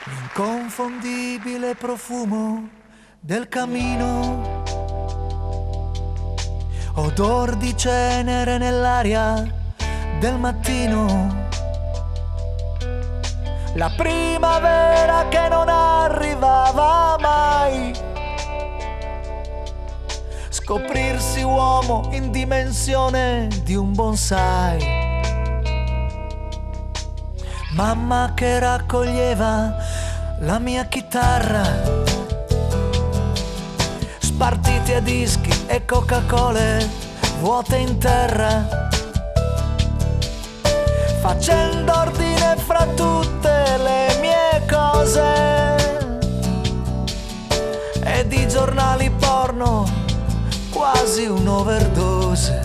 L'inconfondibile profumo del camino, odor di cenere nell'aria del mattino, la primavera che non arrivava mai, scoprirsi uomo in dimensione di un bonsai, mamma che raccoglieva la mia chitarra, spartiti a dischi e Coca-Cola vuote in terra, facendo ordine fra tutte le mie cose, e di giornali porno quasi un'overdose.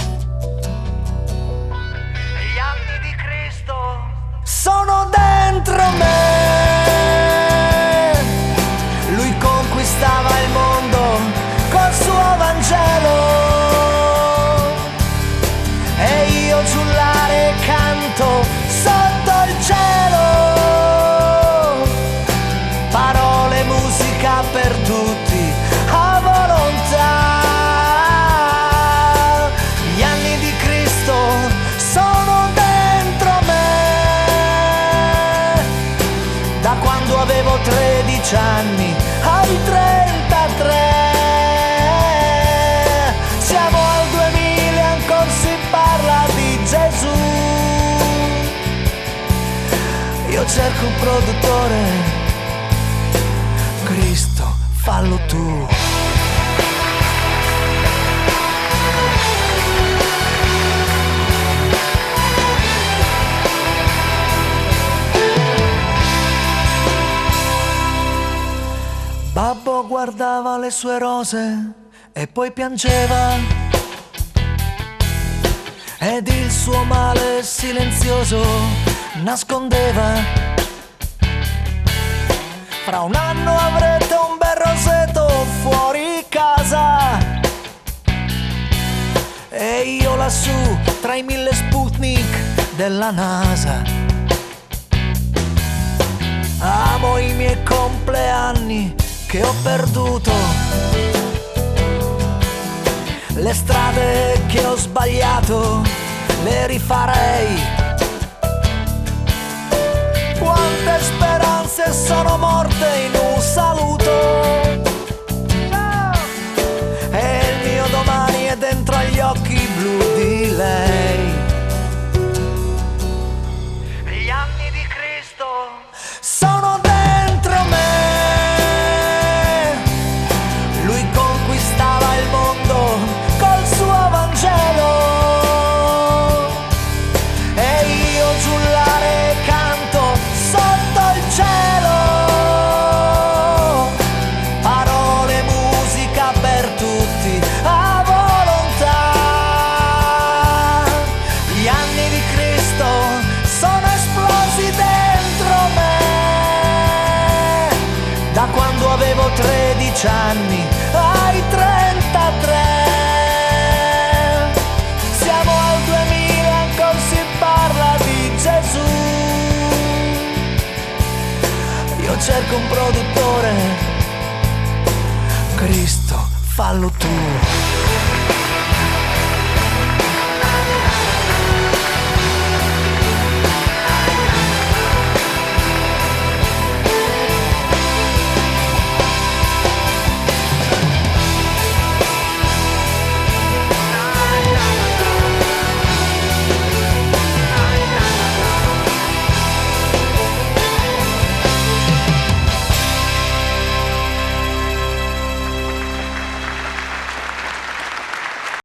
Gli anni di Cristo sono dentro me, lui conquistava il mondo col suo Vangelo, e io giullare canto sotto il cielo, parole, musica per tutti a volontà. Gli anni di Cristo sono dentro me, da quando avevo 13 anni ai 33. Siamo al 2000 e ancora si parla di Gesù. Io cerco un produttore, Cristo, fallo tu. Babbo guardava le sue rose e poi piangeva, ed il suo male silenzioso nascondeva. Fra un anno avrete un bel roseto fuori casa, e io lassù tra i 1000 Sputnik della NASA. Amo i miei compleanni che ho perduto, le strade che ho sbagliato le rifarei. Quante speranze sono morte in un saluto, e il mio domani è dentro agli occhi blu di lei. Gli anni di Cristo sono dentro me, lui conquistava il mondo col suo Vangelo, e io giullare canto sotto il cielo, parole, musica per tutti a volontà. Gli anni di Cristo sono esplosi dentro me, da quando avevo 13 anni ai 33. Siamo al 2000 e ancora si parla di Gesù. Io cerco un produttore, Cristo, fallo tu.